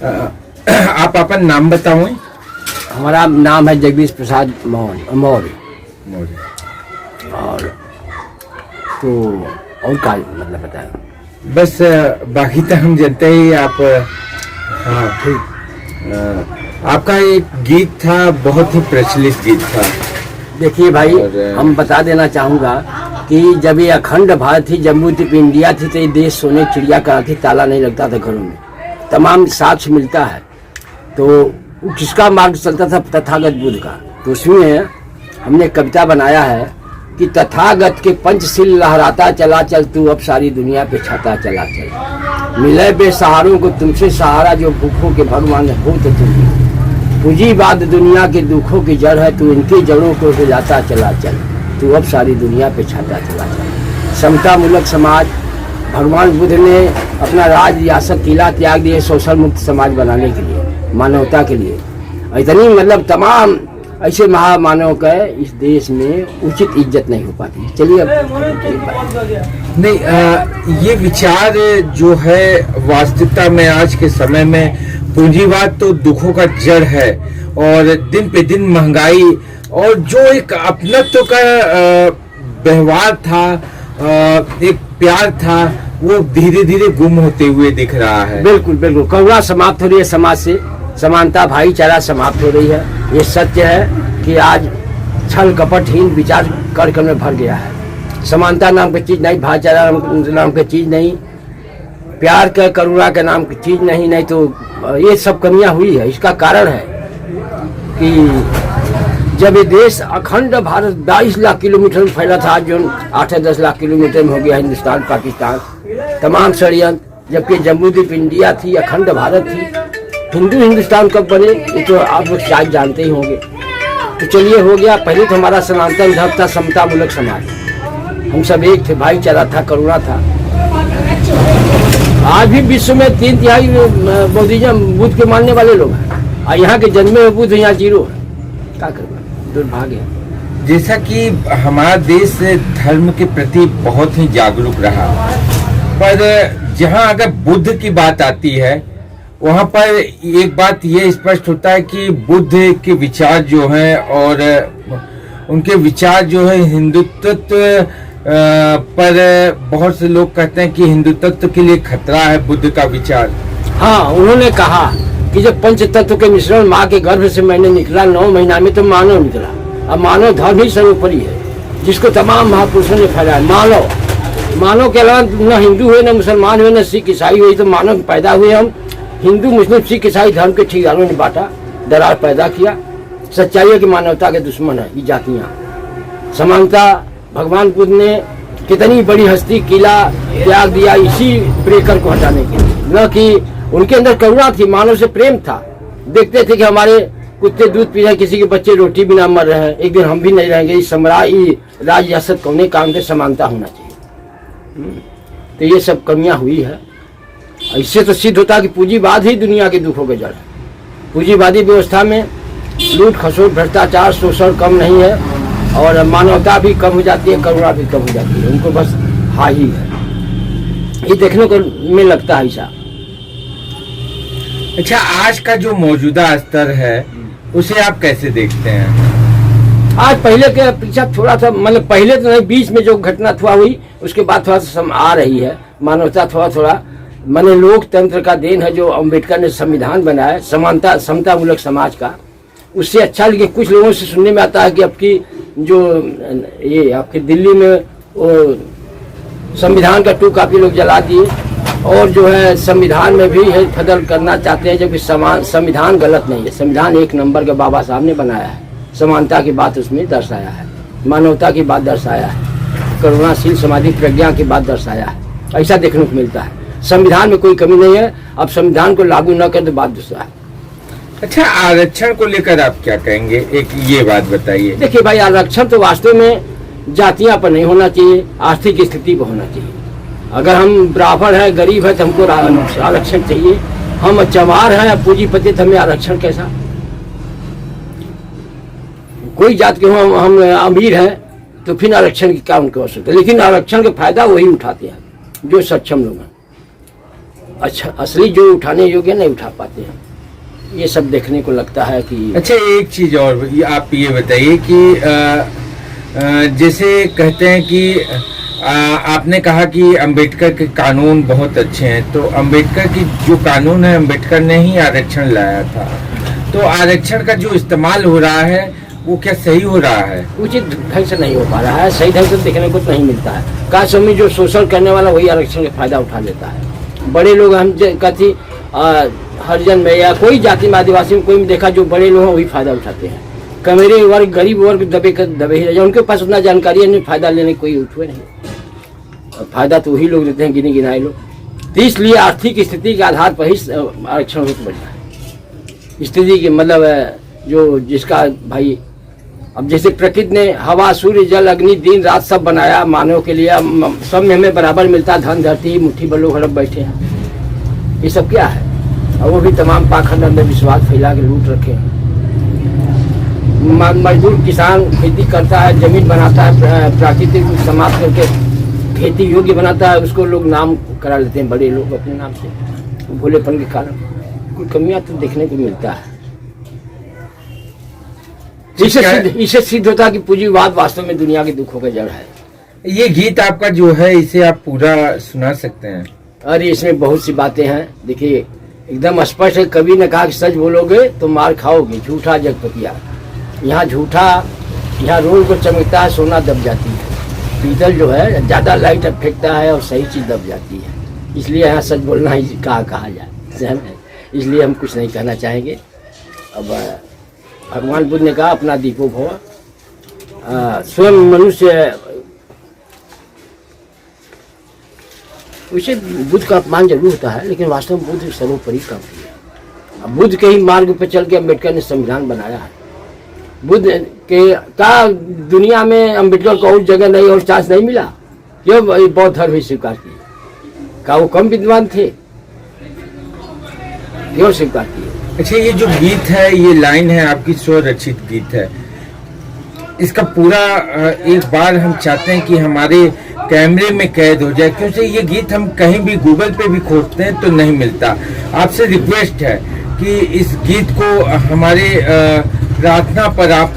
आप अपन नाम बताओ। हमारा नाम है जगदीश प्रसाद मौर्य। और तो और का मतलब बताएं? बस बाकी तो हम जानते ही आप। हाँ ठीक। आपका एक गीत था, बहुत ही प्रचलित गीत था। देखिए भाई, हम बता देना चाहूँगा कि जब ये अखंड भारत थी, जम्मू ट्रिप इंडिया थी, तो ये देश सोने चिड़िया का थी, ताला नहीं लगता था घरों में, तमाम साक्ष्य मिलता है। तो किसका मार्ग चलता था? तथागत बुद्ध का। तो उसमें हमने कविता बनाया है कि तथागत के पंचशील लहराता चला चल, तू अब सारी दुनिया पे छाता चला चल। मिले बेसहारों को तुमसे सहारा, जो भूखों के भगवान हो तो तुम। पूंजीवाद दुनिया के दुखों की जड़ है, तू इनकी जड़ों को हिलाता चला चल, तू अब सारी दुनिया पे छाता चला चल। समता मूलक समाज, भगवान बुद्ध ने अपना राज रियासत किला त्याग दिए सोशल मुक्त समाज बनाने के लिए, मानवता के लिए। इतनी मतलब तमाम ऐसे महामानव का इस देश में उचित इज्जत नहीं हो पाती। चलिए नहीं, ये विचार जो है वास्तविकता में आज के समय में पूंजीवाद तो दुखों का जड़ है, और दिन पे दिन महंगाई और जो एक अपनत्व का व्यवहार था, एक प्यार था, वो धीरे धीरे गुम होते हुए दिख रहा है। बिल्कुल बिल्कुल, करुणा समाप्त हो रही है समाज से, समानता भाईचारा समाप्त हो रही है। ये सत्य है कि आज छल कपटहीन विचार कार्यक्रम में भर गया है। समानता नाम की चीज नहीं, भाईचारा नाम की चीज नहीं, प्यार का करुणा के नाम की चीज नहीं तो ये सब कमियां हुई है। इसका कारण है कि जब ये देश अखंड भारत 22 लाख किलोमीटर में फैला था, जो 8-10 लाख किलोमीटर में हो गया हिंदुस्तान पाकिस्तान, तमाम षड्यंत्र। जबकि जम्मू द्वीप इंडिया थी, अखंड भारत थी। हिंदुस्तान कब बने ये तो आप लोग शायद जानते ही होंगे। तो चलिए हो गया। पहले तो हमारा सनातन धर्म था समता मूलक समाज, हम सब एक थे, भाईचारा था, करुणा था। आज भी विश्व में 3/3 बौद्धिज्म बुद्ध के मानने वाले लोग हैं, और यहाँ के जन्मे हुए बुद्ध यहाँ 0 है। क्या करना, दुर्भाग्य है। जैसा कि हमारा देश धर्म के प्रति बहुत ही जागरूक रहा, पर जहाँ अगर बुद्ध की बात आती है वहाँ पर एक बात ये स्पष्ट होता है कि बुद्ध के विचार जो हैं और उनके विचार जो है हिंदुत्व पर बहुत से लोग कहते हैं कि हिंदुत्व के लिए खतरा है बुद्ध का विचार। हाँ, उन्होंने कहा कि जब पंच तत्व के मिश्रण माँ के गर्भ से मैंने निकला, 9 महीना में तो मानव निकला। अब मानव धर्म ही सर्वोपरि है, जिसको तमाम महापुरुषों ने फैलाया। मानव के अलावा न हिंदू हुए, न मुसलमान हुए, न सिख ईसाई हुए, तो मानव पैदा हुए हम। हिंदू मुस्लिम सिख ईसाई धर्म के ठिकानों ने बांटा, दरार पैदा किया। सच्चाई है कि मानवता के दुश्मन है ये जातियाँ। समानता, भगवान बुद्ध ने कितनी बड़ी हस्ती किला त्याग दिया इसी ब्रेकर को हटाने के लिए, न कि उनके अंदर करुणा थी, मानव से प्रेम था। देखते थे कि हमारे कुत्ते दूध पी रहे हैं, किसी के बच्चे रोटी बिना मर रहे हैं, एक दिन हम भी नहीं रहेंगे। इस राज रियासत कौने काम के समानता होना चाहिए। तो ये सब कमियां हुई है। इससे तो सिद्ध होता है कि पूंजीवाद ही दुनिया के दुखों के जड़ है। पूंजीवादी व्यवस्था में लूट खसोट भ्रष्टाचार शोषण कम नहीं है, और मानवता भी कम हो जाती है, करुणा भी कम हो जाती है। उनको बस हाँ ही है, ये देखने को में लगता है ऐसा। अच्छा, आज का जो मौजूदा स्तर है उसे आप कैसे देखते हैं? आज पहले के अपेक्षा थोड़ा सा, मतलब पहले तो नहीं, बीच में जो घटना थोड़ा हुई उसके बाद थोड़ा सा आ रही है। मानवता थोड़ा माने लोकतंत्र का देन है जो अम्बेडकर ने संविधान बनाया, समानता समता मूलक समाज का, उससे अच्छा। लेकिन कुछ लोगों से सुनने में आता है कि आपकी जो ये आपकी दिल्ली में वो संविधान का 2 कॉपी लोग जला दिए, और जो है संविधान में भी है बदल करना चाहते हैं, जबकि संविधान गलत नहीं है। संविधान 1 नंबर के बाबा साहब ने बनाया है। समानता की बात उसमें दर्शाया है, मानवता की बात दर्शाया है, करुणाशील सामाजिक प्रज्ञा की बात दर्शाया है। ऐसा देखने को मिलता है। संविधान में कोई कमी नहीं है। अब संविधान को लागू न कर तो बात दूसरा है। अच्छा, आरक्षण को लेकर आप क्या कहेंगे? एक ये बात बताइए। देखिए भाई, आरक्षण तो वास्तव में जातियां पर नहीं होना चाहिए, आर्थिक स्थिति पर होना चाहिए। अगर हम बराबर है, गरीब है, तो हमको आरक्षण चाहिए। हम चमार हैं, पूंजीपति, तो हमें आरक्षण कैसा? कोई जात के हम अमीर हैं तो फिर आरक्षण की क्या उनको आवश्यकता है? लेकिन आरक्षण का फायदा वही उठाते हैं जो सक्षम लोग हैं। अच्छा असली जो उठाने योग्य नहीं उठा पाते हैं, ये सब देखने को लगता है कि। अच्छा एक चीज और आप ये बताइए कि जैसे कहते हैं कि आपने कहा कि अंबेडकर के कानून बहुत अच्छे हैं, तो अंबेडकर की जो कानून है अंबेडकर ने ही आरक्षण लाया था, तो आरक्षण का जो इस्तेमाल हो रहा है वो क्या सही हो रहा है? उचित ढंग से नहीं हो पा रहा है, सही ढंग से देखने को नहीं मिलता है। काश में जो शोषण करने वाला वही आरक्षण का फायदा उठा लेता है। बड़े लोग हम कहती हरिजन में या कोई जाति में आदिवासी में कोई भी देखा जो बड़े लोग हैं वही फायदा उठाते हैं। कमेरे वर्ग गरीब वर्ग दबे ही, उनके पास उतना जानकारी है नहीं, फायदा लेने कोई उठे नहीं। फायदा तो वही लोग लेते हैं, गिने गिनाए लोग। तो इसलिए आर्थिक स्थिति के आधार पर ही आरक्षण होता बढ़ता है। स्थिति की मतलब जो जिसका भाई, अब जैसे प्रकृति ने हवा सूर्य जल अग्नि दिन रात सब बनाया मानव के लिए, सब में हमें बराबर मिलता, धन धरती मुट्ठी पर लोग हड़प बैठे हैं, ये सब क्या है? और वो भी तमाम पाखंड अंधविश्वास फैला के लूट रखे हैं। मजदूर किसान खेती करता है, जमीन बनाता है, प्राकृतिक रूप समाप्त करके खेती योग्य बनाता है, उसको लोग नाम करा लेते हैं बड़े लोग अपने नाम से, भोलेपन के कारण। कुछ कमियां तो देखने को मिलता है। इससे सिद्ध होता है कि पूंजीवाद वास्तव में दुनिया के दुखों का जड़ है। ये गीत आपका जो है इसे आप पूरा सुना सकते हैं? अरे इसमें बहुत सी बातें हैं, देखिए एकदम स्पष्ट है। कवि ने कहा कि सच बोलोगे तो मार खाओगे, झूठा जगपतिया। यहाँ झूठा, यहाँ रोल को चमकता है, सोना दब जाती है। पीतल जो है ज्यादा लाइट फेंकता है और सही चीज दब जाती है, इसलिए यहाँ सच बोलना ही कहा जाए, इसलिए हम कुछ नहीं कहना चाहेंगे। अब भगवान बुद्ध ने कहा अपना दीपो भव, स्वयं मनुष्य, उसे बुद्ध का अपमान जरूर होता है, लेकिन वास्तव में बुद्ध सर्वोपरि काम किया। अब बुद्ध के ही मार्ग पर चल के अम्बेडकर ने संविधान बनाया है। बुद्ध के का दुनिया में अम्बेडकर को और जगह नहीं और चांस नहीं मिला, क्यों बौद्ध धर्म ही स्वीकार किया? का वो कम विद्वान थे? क्यों स्वीकार किए? अच्छा ये जो गीत है, ये लाइन है आपकी स्वरचित गीत है, इसका पूरा एक बार हम चाहते हैं कि हमारे कैमरे में कैद हो जाए, क्योंकि ये गीत हम कहीं भी गूगल पे भी खोजते हैं तो नहीं मिलता। आपसे रिक्वेस्ट है कि इस गीत को हमारे प्रार्थना पर आप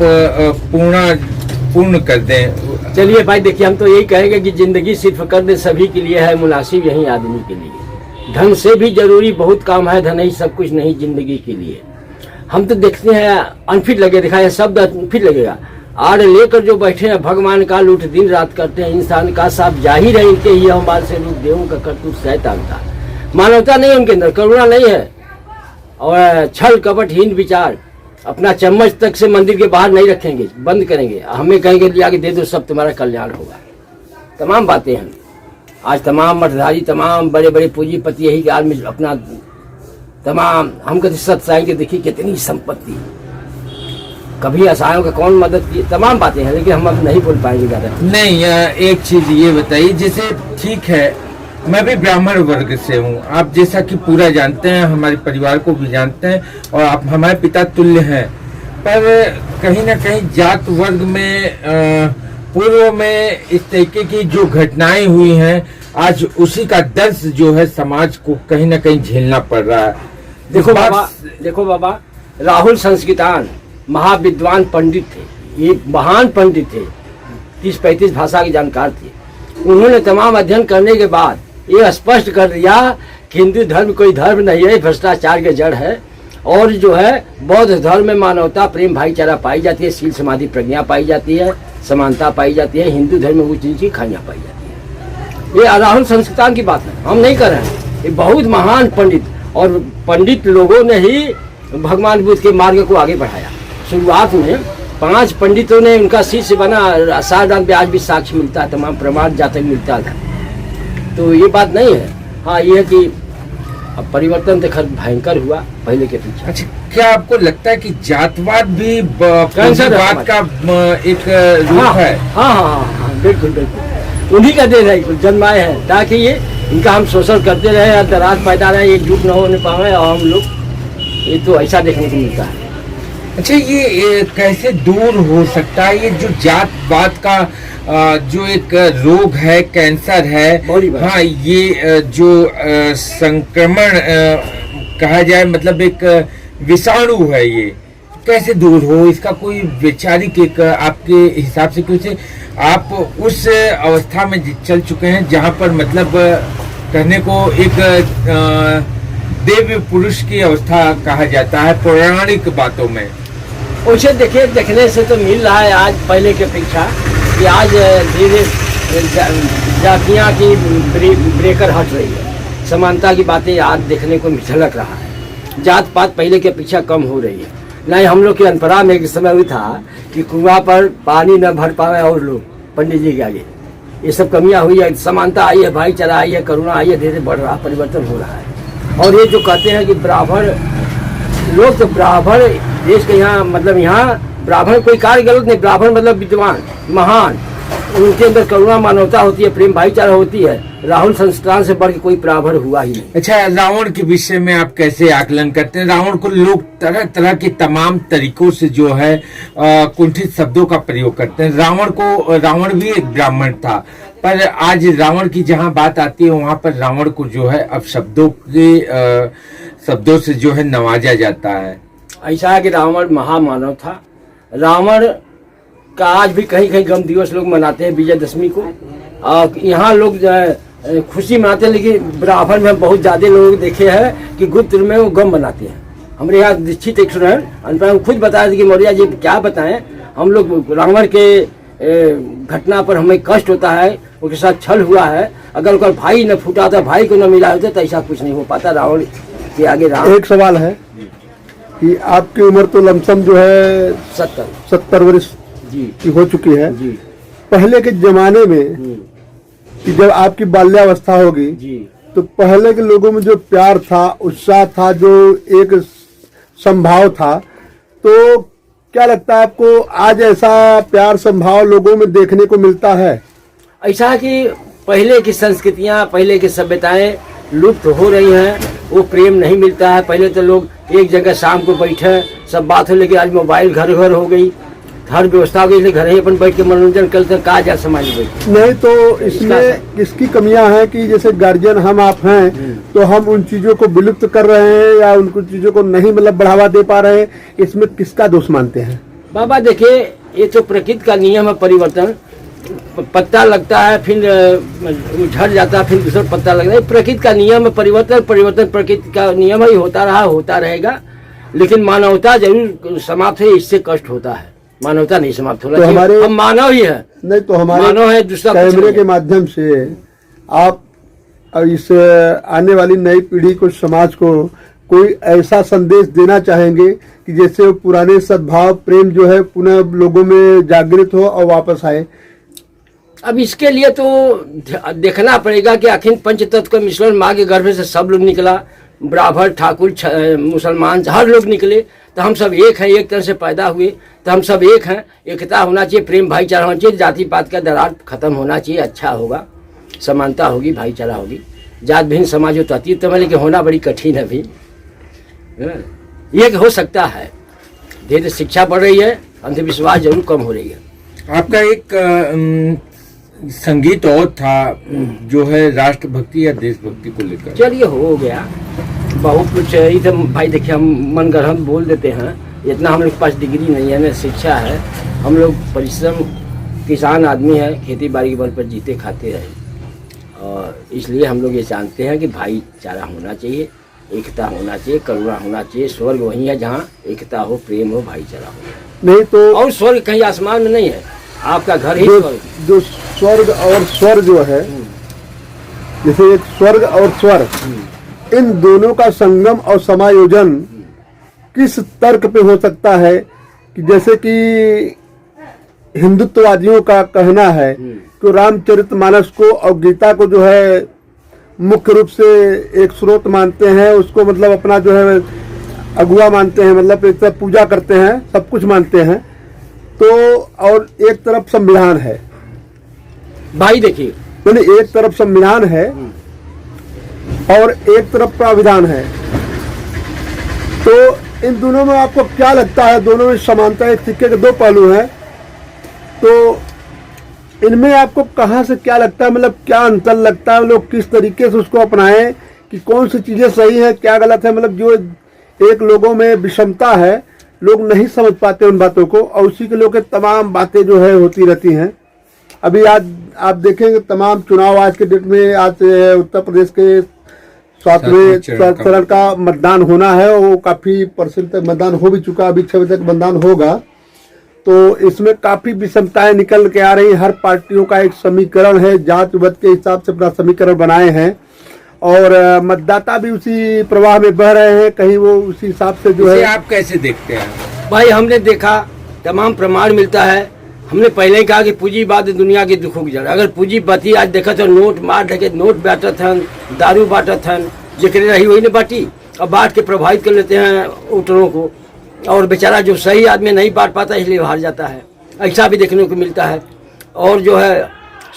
पूर्ण कर दें। चलिए भाई देखिए, हम तो यही कहेंगे कि जिंदगी सिर्फ कर दे सभी के लिए है, मुनासिब यही आदमी के लिए। धन से भी जरूरी बहुत काम है, धन ही सब कुछ नहीं जिंदगी के लिए। हम तो देखते हैं अनफिट लगे, दिखाए शब्द अनफिट लगेगा। आड़ लेकर जो बैठे हैं भगवान का लूट दिन रात करते हैं, इंसान का साफ जाहिर है इनके ही हमारे से रूप देवों का करतूत शैतान का। मानवता नहीं उनके अंदर, करुणा नहीं है, और छल कपट हीन विचार। अपना चम्मच तक से मंदिर के बाहर नहीं रखेंगे, बंद करेंगे, हमें कहेंगे लिया के दे दो, सब तुम्हारा कल्याण होगा। तमाम बातें हैं। आज तमाम मठधारी, तमाम बड़े बड़े पूंजीपति यही काल में अपना तमाम, हम कहते सत्साई के देखिए कितनी संपत्ति, कभी असहायों का कौन मदद की, तमाम बातें हैं, लेकिन हम अब नहीं बोल पाएंगे ज्यादा। नहीं, एक चीज ये बताइए, जैसे ठीक है मैं भी ब्राह्मण वर्ग से हूँ, आप जैसा कि पूरा जानते हैं, हमारे परिवार को भी जानते हैं, और आप हमारे पिता तुल्य हैं, पर कहीं ना कहीं जात वर्ग में पूर्व में इस तरीके की जो घटनाएं हुई हैं, आज उसी का दर्द जो है समाज को कहीं ना कहीं झेलना पड़ रहा है। देखो बाबा, राहुल संस्कृतान महाविद्वान पंडित थे, ये महान पंडित थे, 30-35 भाषा के जानकार थे। उन्होंने तमाम अध्ययन करने के बाद ये स्पष्ट कर दिया कि हिंदू धर्म कोई धर्म नहीं है, भ्रष्टाचार के जड़ है, और जो है बौद्ध धर्म में मानवता प्रेम भाईचारा पाई जाती है, शील समाधि प्रज्ञा पाई जाती है, समानता पाई जाती है। हिंदू धर्म में उच्च नीच की खाइयाँ पाई जाती है। ये राहुल संस्कृतान की बात है, हम नहीं कर रहे हैं। ये बहुत महान पंडित, और पंडित लोगों ने ही भगवान बुद्ध के मार्ग को आगे बढ़ाया। शुरुआत में 5 पंडितों ने उनका शिष्य बना, सारदान पे आज भी साक्ष्य मिलता है, तमाम प्रमाण जातक मिलता था। तो ये बात नहीं है। हाँ ये है कि अब परिवर्तन तो भयंकर हुआ पहले के पीछे। अच्छा, क्या आपको लगता है कि जातवाद भी पूंजीवाद का एक रूप है? हाँ, बिल्कुल बिल्कुल, उन्हीं का देन है, जन्माए हैं ताकि ये इनका हम शोषण करते रहे, अंतराज पैदा रहे, एकजुट न होने पाए, और हम लोग, ये तो ऐसा देखने को मिलता है। अच्छा, ये कैसे दूर हो सकता है? ये जो जात पात का जो एक रोग है, कैंसर है, हाँ, ये जो संक्रमण कहा जाए, मतलब एक विषाणु है, ये कैसे दूर हो? इसका कोई वैचारिक एक आपके हिसाब से, क्योंकि आप उस अवस्था में चल चुके हैं जहां पर मतलब कहने को एक देव पुरुष की अवस्था कहा जाता है पौराणिक बातों में। उसे देखिए, देखने से तो मिल रहा है आज पहले की अपेक्षा कि आज धीरे जातियाँ की ब्रेकर हट रही है, समानता की बातें आज देखने को झलक रहा है। जात पात पहले की अपेक्षा कम हो रही है। नहीं, हम लोग की परंपरा में एक समय हुई था कि कुआं पर पानी न भर पावे और लोग पंडित जी के आगे, ये सब कमियां हुई है। समानता आई है, भाईचारा आई है, करुणा आई है, धीरे बढ़ रहा, परिवर्तन हो रहा है। और ये जो कहते हैं कि ब्राह्मण लोग, तो ब्राह्मण देश के यहाँ, मतलब यहाँ ब्राह्मण कोई कार्य गलत नहीं, ब्राह्मण मतलब विद्वान, महान, उनके अंदर करुणा, मानवता होती है, प्रेम, भाईचारा होती है। राहुल संस्थान से बढ़ के कोई ब्राह्मण हुआ ही नहीं। अच्छा, रावण के विषय में आप कैसे आकलन करते हैं? रावण को लोग तरह तरह के तमाम तरीकों से जो है कुंठित शब्दों का प्रयोग करते हैं। रावण भी एक ब्राह्मण था, पर आज रावण की जहां बात आती है वहां पर रावण को जो है अब शब्दों से जो है नवाजा जाता है। ऐसा है कि रावण महामानव था। रावण का आज भी कहीं कहीं गम दिवस लोग मनाते हैं, विजयदशमी को। और यहाँ लोग खुशी मनाते हैं, लेकिन ब्राह्मण में बहुत ज्यादा लोग देखे हैं कि गुप्त में वो गम मनाते हैं। हमारे यहाँ दीक्षित एक स्टूडेंट खुद बताया कि मौर्य जी क्या बताएं, हम लोग रावण के घटना पर हमें कष्ट होता है, उसके साथ छल हुआ है, अगर उसका भाई न फूटा था, भाई को न मिला होता तो ऐसा कुछ नहीं हो पाता। रावण के आगे राम। एक सवाल है कि आपकी उम्र तो लमसम जो है 70 वर्ष जी की हो चुकी है जी। पहले के जमाने में कि जब आपकी बाल्यावस्था होगी जी, तो पहले के लोगों में जो प्यार था, उत्साह था, जो एक संभाव था, तो क्या लगता है आपको आज ऐसा प्यार संभाव लोगों में देखने को मिलता है? ऐसा है कि पहले की संस्कृतियां, पहले की सभ्यताएं लुप्त हो रही हैं, वो प्रेम नहीं मिलता है। पहले तो लोग एक जगह शाम को बैठे सब बात हो, लेकिन आज मोबाइल घर घर हो गई, हर व्यवस्था हो गई, इसलिए घर ही अपन बैठ के मनोरंजन करते हैं। कहा जा समाज में नहीं तो इसमें किसकी कमियां हैं कि जैसे गार्जियन हम आप हैं तो हम उन चीजों को विलुप्त कर रहे हैं या उनको चीजों को नहीं मतलब बढ़ावा दे पा रहे हैं, इसमें किसका दोष मानते हैं? बाबा देखिए, ये तो प्रकृति का नियम है, परिवर्तन। पत्ता लगता है, फिर झड़ जाता है, फिर दूसरा पत्ता लगता है। प्रकृति का नियम है, परिवर्तन प्रकृति का नियम है, होता रहा, होता रहेगा। लेकिन मानवता जरूर समाप्त है, इससे कष्ट होता है। मानवता नहीं समाप्त होना चाहिए। हमारे हम मानव ही है, नहीं तो हमारे मानव है, दूसरा कैमरे के माध्यम से आप इस आने वाली नई पीढ़ी को, समाज को कोई ऐसा संदेश देना चाहेंगे कि जैसे वो पुराने सद्भाव, प्रेम जो है पुनः लोगों में जागृत हो और वापस आए? अब इसके लिए तो देखना पड़ेगा कि आखिर पंचतत्व का मिश्रण माँ के गर्भ से सब लोग निकला, ब्राह्मण, ठाकुर, मुसलमान, हर लोग निकले, तो हम सब एक हैं, एक तरह से पैदा हुए, तो हम सब एक हैं। एकता होना चाहिए, प्रेम भाईचारा होना चाहिए, जाति पात का दरार खत्म होना चाहिए, अच्छा होगा, समानता होगी, भाईचारा होगी। जात भिन्न समाज हो तो अति उत्तम है, लेकिन होना बड़ी कठिन है भी। ये हो सकता है, धीरे शिक्षा बढ़ रही है, अंधविश्वास जरूर कम हो रही है। आपका एक संगीत और था जो है राष्ट्रभक्ति या देशभक्ति को लेकर। चलिए, हो गया बहुत कुछ। इधर भाई देखिए, हम मन गढ़ बोल देते हैं, इतना हम लोग के पास डिग्री नहीं है, न शिक्षा है। हम लोग परिश्रम किसान आदमी है, खेती बाड़ी के बल पर जीते खाते हैं, और इसलिए हम लोग ये जानते हैं कि भाईचारा होना चाहिए, एकता होना चाहिए, करुणा होना चाहिए। स्वर्ग वही है जहाँ एकता हो, प्रेम हो, भाईचारा हो। नहीं तो और स्वर्ग कहीं आसमान में नहीं है, आपका घर ही स्वर्ग। जो स्वर्ग और स्वर जो है, जैसे एक स्वर्ग और स्वर, इन दोनों का संगम और समायोजन किस तर्क पे हो सकता है? कि जैसे कि हिंदुत्ववादियों का कहना है कि रामचरितमानस को और गीता को जो है मुख्य रूप से एक स्रोत मानते हैं, उसको मतलब अपना जो है अगुआ मानते हैं, मतलब एक तरफ पूजा करते हैं, सब कुछ मानते हैं। तो और एक तरफ संविधान है। भाई देखिए, यानी एक तरफ संविधान है और एक तरफ प्राविधान है। तो इन दोनों में आपको क्या लगता है? दोनों में समानता, एक सिक्के के दो पहलू हैं, तो इनमें आपको कहाँ से क्या लगता है, मतलब क्या अंतर लगता है? लोग किस तरीके से उसको अपनाएं कि कौन सी चीज़ें सही है, क्या गलत है? मतलब जो एक लोगों में विषमता है, लोग नहीं समझ पाते उन बातों को, और उसी के लोग के तमाम बातें जो है होती रहती हैं। अभी आज आप देखेंगे तमाम चुनाव आज के डेट में, आज उत्तर प्रदेश के 7वें चरण का मतदान होना है, वो काफ़ी परसेंट तक मतदान हो भी चुका, अभी 6 बजे तक मतदान होगा। तो इसमें काफ़ी विषमताएं निकल के आ रही। हर पार्टियों का एक समीकरण है, जात वत के हिसाब से अपना समीकरण बनाए हैं, और मतदाता भी उसी प्रवाह में बह रहे हैं, कहीं वो उसी हिसाब से जो है। आप कैसे देखते हैं? भाई हमने देखा, तमाम प्रमाण मिलता है। हमने पहले ही कहा कि पूंजीवाद दुनिया के दुखों की जड़। अगर पूंजीपति आज देखा तो नोट मार ढके, नोट बांटत हन, दारू बांटत हन, जिक्र रही वही ने बांटी, और बांट के प्रभावित कर लेते हैं वोटरों को, और बेचारा जो सही आदमी नहीं बांट पाता इसलिए हार जाता है। ऐसा भी देखने को मिलता है। और जो है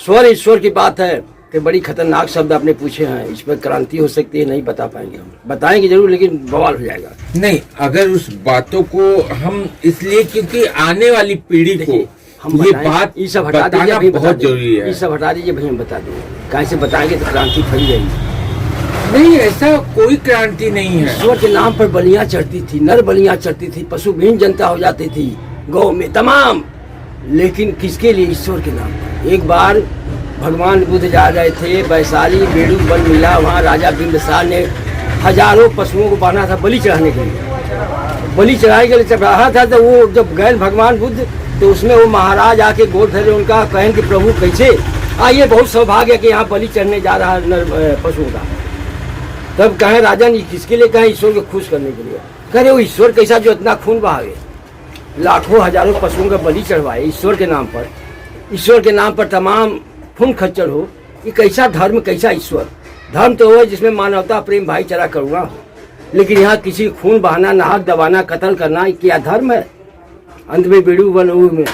स्वर ईश्वर की बात है कि बड़ी खतरनाक शब्द आपने पूछे हैं, इस पर क्रांति हो सकती है, नहीं बता पाएंगे हम। बताएंगे जरूर, लेकिन बवाल हो जाएगा। नहीं, अगर उस बातों को हम इसलिए क्योंकि आने वाली पीढ़ी को हम ये बताएं, बात ये सब हटा दीजिए, बताना अभी बहुत जरूरी है। ये सब हटा दीजिए भैया, हम बता देंगे। कैसे बताएंगे तो क्रांति फैल जाएगी। नहीं, ऐसा कोई क्रांति नहीं है। ईश्वर के नाम पर बलियां चढ़ती थी, नर बलियां चढ़ती थी, पशुहीन जनता हो जाती थी गौ में तमाम, लेकिन किसके लिए? ईश्वर के नाम पर। एक बार भगवान बुद्ध जा रहे थे, वैशाली बेड़ू वन मिला, वहाँ राजा बिंबिसार ने हजारों पशुओं को बांधा था बलि चढ़ाने के लिए। बलि चढ़ाने के लिए चढ़ रहा था, तो वो जब गए भगवान बुद्ध, तो उसमें वो महाराज आके गोद धरे, उनका कहन कि प्रभु कैसे आइए, बहुत सौभाग्य कि यहाँ बलि चढ़ने जा रहा है पशुओं का। तब कहे राजन, ये किसके लिए कहे? ईश्वर को खुश करने के लिए। कह रहे वो ईश्वर कैसा जो इतना खून बहावे, लाखों हजारों पशुओं का बलि चढ़वाए ईश्वर के नाम पर, ईश्वर के नाम पर तमाम खून खच्चर हो। ये कैसा धर्म, कैसा ईश्वर? धर्म तो वो है जिसमें मानवता, प्रेम, भाईचारा, करुणा हो, लेकिन यहाँ किसी खून बहाना, नाहक दबाना, कत्ल करना, क्या धर्म है? अंत में बेड़ू वन में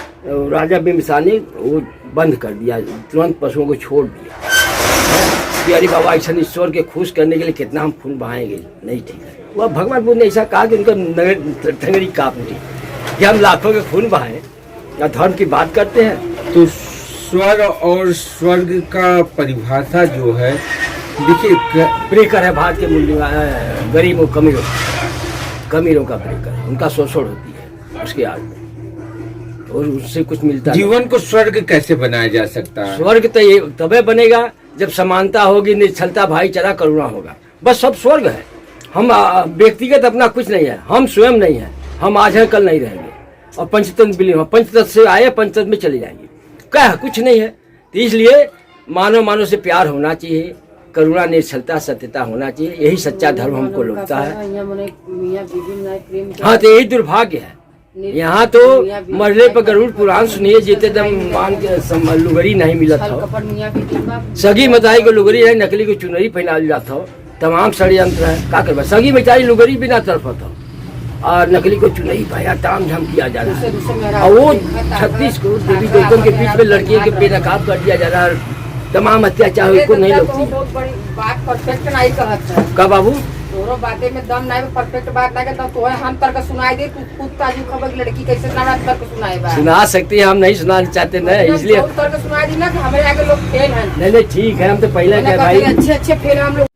राजा बिंबिसार ने वो बंद कर दिया, तुरंत पशुओं को छोड़ दिया कि अरे बाबा ऐसा ईश्वर के खुश करने के लिए कितना हम खून बहाएंगे, नहीं ठीक है। वह भगवान बुद्ध ने ऐसा कहा कि उनका टंगड़ी कांप उठी कि हम लाखों के खून बहाएं या धर्म की बात करते हैं। तो स्वर और स्वर्ग का परिभाषा जो है, देखिए, ब्रेकर है भारत के मूल्य, गरीबों कमीरों का ब्रेकर है, उनका शोषण होती है उसके आड़ में, और उससे कुछ मिलता है। जीवन को स्वर्ग कैसे बनाया जा सकता है? स्वर्ग तो ये तबे बनेगा जब समानता होगी, निश्चलता, भाईचारा, करुणा होगा, बस सब स्वर्ग है। हम व्यक्तिगत अपना कुछ नहीं है, हम स्वयं नहीं है, हम आज हैं कल नहीं रहेंगे, और पंचतत्व विलीन, पंचतत्व से आए पंचतत्व में चले जाएंगे, क्या कुछ नहीं है। तो इसलिए मानव से प्यार होना चाहिए, करुणा, निश्चलता, सत्यता होना चाहिए, यही सच्चा धर्म हमको लगता है। हाँ, तो यही दुर्भाग्य है। यहाँ तो मरले पर गरुड़ पुराण सुनिए, जीते दम मान के लुगरी नहीं मिलत हो, सगी मताई को लुगरी है, नकली को चुनरी पहना जाता हो, तमाम षड्यंत्र है। क्या करवा, सगी मताई लुगरी बिना तरफत हो, और नकली को चुनरी पाया ताम झाम किया जा रहा है, और वो 36 करोड़ देवी देवताओं के बीच में लड़कियों के बेनकाब कर दिया जा रहा है, तमाम अत्याचार उसको नहीं लगती। बात परफेक्ट नहीं कहत है का बाबू, तोरो बातें में दम नहीं, परफेक्ट बात नहीं कहता, तो हम तर्क सुनाई दे, तू खुद ताजू खबर लड़की कैसे ना तर्क सुनाए बा? सुना सकती है, हम नहीं सुनाना चाहते ना, इसलिए तर्क सुनाई दी ना कि हमारे आगे लोग फेल हैं। नहीं ठीक है, हम तो पहले कहे भाई अच्छे फेल हम लोग